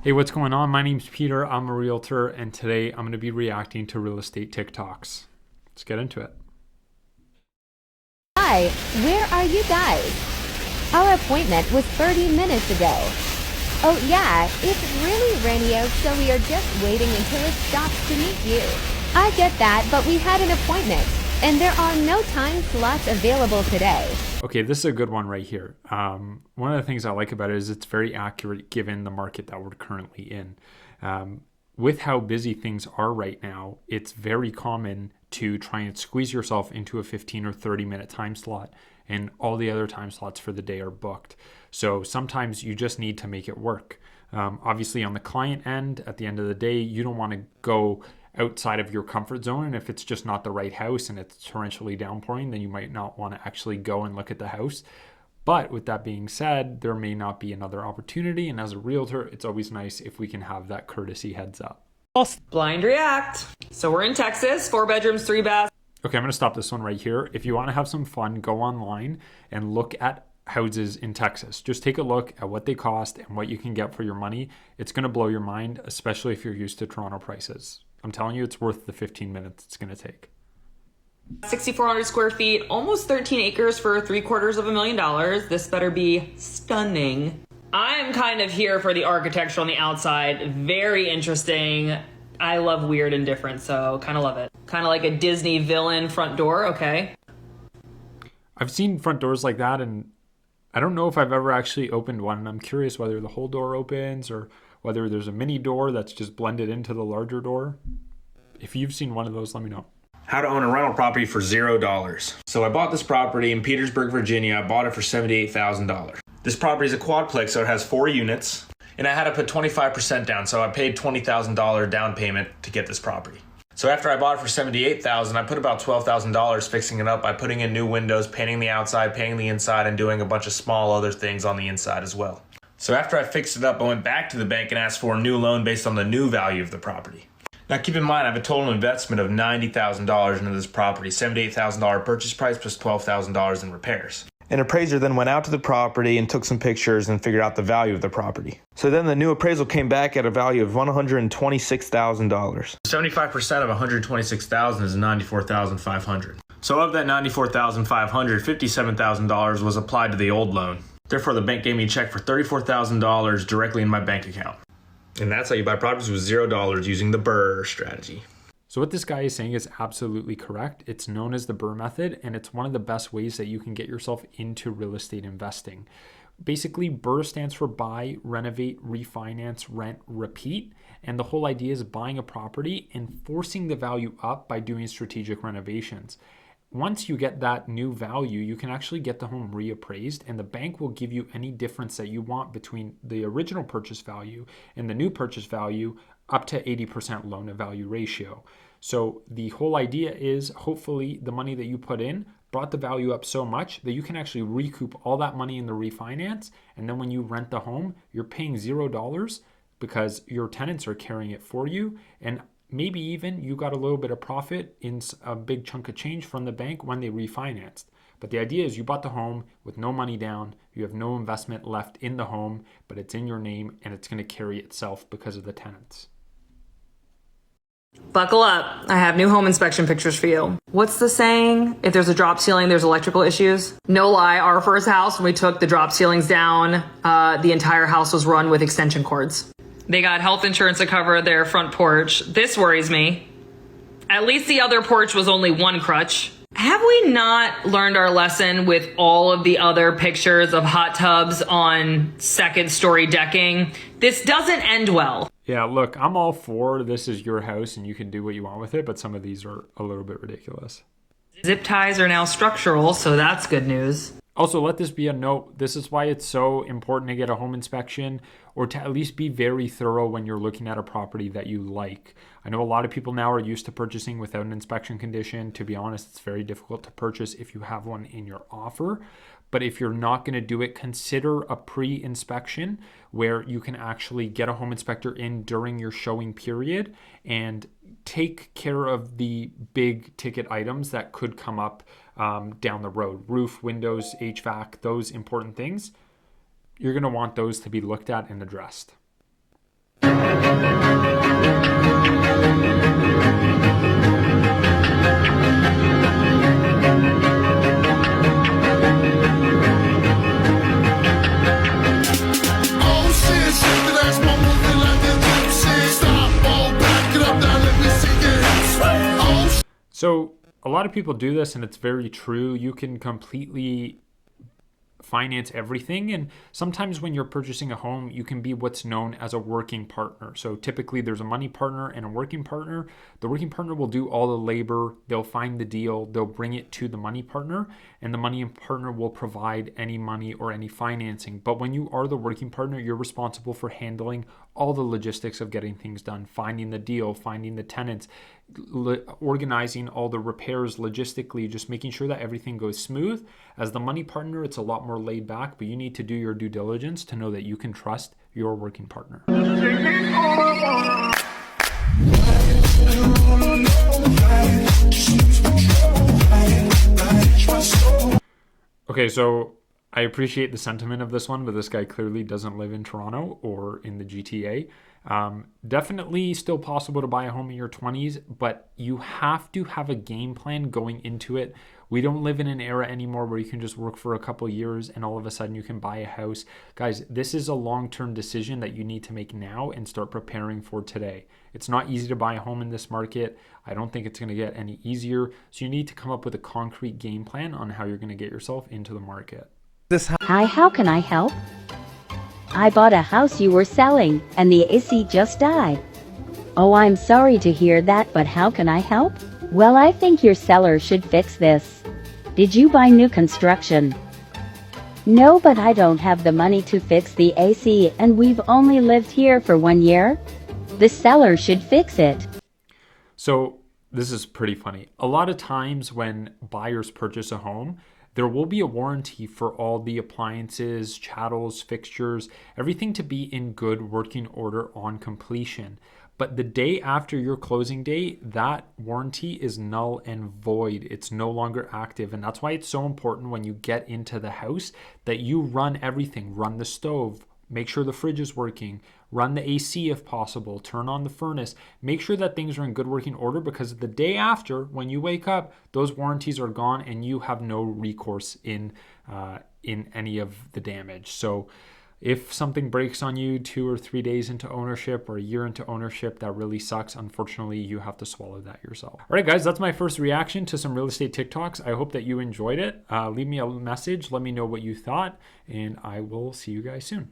Hey, what's going on? My name's Peter. I'm a realtor, and today I'm going to be reacting to real estate TikToks. Let's get into it. Hi, where are you guys? Our appointment was 30 minutes ago. Oh yeah, it's really rainy out, so we are just waiting until it stops to meet you. I get that, but we had an appointment, and there are no time slots available today. Okay, this is a good one right here. One of the things I like about it is it's very accurate given the market that we're currently in. With how busy things are right now, it's very common to try and squeeze yourself into a 15 or 30-minute time slot, and all the other time slots for the day are booked. So sometimes you just need to make it work. Obviously, on the client end, at the end of the day, you don't want to go outside of your comfort zone. And if it's just not the right house and it's torrentially downpouring, then you might not want to actually go and look at the house. But with that being said, there may not be another opportunity. And as a realtor, it's always nice if we can have that courtesy heads up. Blind react. So we're in Texas, 4 bedrooms, 3 baths. Okay, I'm going to stop this one right here. If you want to have some fun, go online and look at houses in Texas. Just take a look at what they cost and what you can get for your money. It's going to blow your mind, especially if you're used to Toronto prices. I'm telling you, it's worth the 15 minutes it's going to take. 6,400 square feet, almost 13 acres for $750,000. This better be stunning. I'm kind of here for the architecture on the outside. Very interesting. I love weird and different, so kind of love it. Kind of like a Disney villain front door, okay. I've seen front doors like that, and I don't know if I've ever actually opened one. I'm curious whether the whole door opens or whether there's a mini door that's just blended into the larger door. If you've seen one of those, let me know. How to own a rental property for $0. So I bought this property in Petersburg, Virginia. I bought it for $78,000. This property is a quadplex, so it has 4 units, and I had to put 25% down, so I paid $20,000 down payment to get this property. So after I bought it for $78,000, I put about $12,000 fixing it up by putting in new windows, painting the outside, painting the inside, and doing a bunch of small other things on the inside as well. So after I fixed it up, I went back to the bank and asked for a new loan based on the new value of the property. Now keep in mind, I have a total investment of $90,000 into this property, $78,000 purchase price plus $12,000 in repairs. An appraiser then went out to the property and took some pictures and figured out the value of the property. So then the new appraisal came back at a value of $126,000. 75% of $126,000 is $94,500. So of that $94,500, $57,000 was applied to the old loan. Therefore, the bank gave me a check for $34,000 directly in my bank account. And that's how you buy properties with $0 using the BRRRR strategy. So what this guy is saying is absolutely correct. It's known as the BRRRR method, and it's one of the best ways that you can get yourself into real estate investing. Basically, BRRRR stands for buy, renovate, refinance, rent, repeat. And the whole idea is buying a property and forcing the value up by doing strategic renovations. Once you get that new value, you can actually get the home reappraised, and the bank will give you any difference that you want between the original purchase value and the new purchase value, up to 80% loan to value ratio. So the whole idea is hopefully the money that you put in brought the value up so much that you can actually recoup all that money in the refinance. And then when you rent the home, you're paying $0 because your tenants are carrying it for you. And maybe even you got a little bit of profit in a big chunk of change from the bank when they refinanced. But the idea is you bought the home with no money down, you have no investment left in the home, but it's in your name and it's going to carry itself because of the tenants. Buckle up. I have new home inspection pictures for you. What's the saying? If there's a drop ceiling, there's electrical issues. No lie, our first house, when we took the drop ceilings down, the entire house was run with extension cords. They got health insurance to cover their front porch. This worries me. At least the other porch was only one crutch. Have we not learned our lesson with all of the other pictures of hot tubs on second story decking? This doesn't end well. Yeah, look, I'm all for this is your house and you can do what you want with it, but some of these are a little bit ridiculous. Zip ties are now structural, so that's good news. Also, let this be a note. This is why it's so important to get a home inspection or to at least be very thorough when you're looking at a property that you like. I know a lot of people now are used to purchasing without an inspection condition. To be honest, it's very difficult to purchase if you have one in your offer. But if you're not going to do it, consider a pre-inspection where you can actually get a home inspector in during your showing period and take care of the big ticket items that could come up down the road. Roof, windows, HVAC, those important things. You're going to want those to be looked at and addressed. So a lot of people do this, and it's very true. You can completely finance everything, and sometimes when you're purchasing a home, you can be what's known as a working partner. So typically there's a money partner and a working partner. The working partner will do all the labor, they'll find the deal, they'll bring it to the money partner, and the money partner will provide any money or any financing. But when you are the working partner, you're responsible for handling all the logistics of getting things done, finding the deal, finding the tenants, organizing all the repairs logistically, just making sure that everything goes smooth. As the money partner, it's a lot more laid back, but you need to do your due diligence to know that you can trust your working partner. Okay, so I appreciate the sentiment of this one, but this guy clearly doesn't live in Toronto or in the GTA. Definitely still possible to buy a home in your 20s, but you have to have a game plan going into it. We don't live in an era anymore where you can just work for a couple years and all of a sudden you can buy a house. Guys, this is a long-term decision that you need to make now and start preparing for today. It's not easy to buy a home in this market. I don't think it's going to get any easier. So you need to come up with a concrete game plan on how you're going to get yourself into the market. Hi, how can I help? I bought a house you were selling, and the AC just died. Oh, I'm sorry to hear that, but how can I help? Well, I think your seller should fix this. Did you buy new construction? No, but I don't have the money to fix the AC, and we've only lived here for 1 year. The seller should fix it. So this is pretty funny. A lot of times when buyers purchase a home, there will be a warranty for all the appliances, chattels, fixtures, everything to be in good working order on completion. But the day after your closing date, that warranty is null and void. It's no longer active. And that's why it's so important when you get into the house that you run everything, run the stove, make sure the fridge is working, run the AC if possible, turn on the furnace, make sure that things are in good working order, because the day after, when you wake up, those warranties are gone and you have no recourse in any of the damage. So if something breaks on you 2 or 3 days into ownership or a year into ownership, that really sucks. Unfortunately, you have to swallow that yourself. All right, guys, that's my first reaction to some real estate TikToks. I hope that you enjoyed it. Leave me a message. Let me know what you thought, and I will see you guys soon.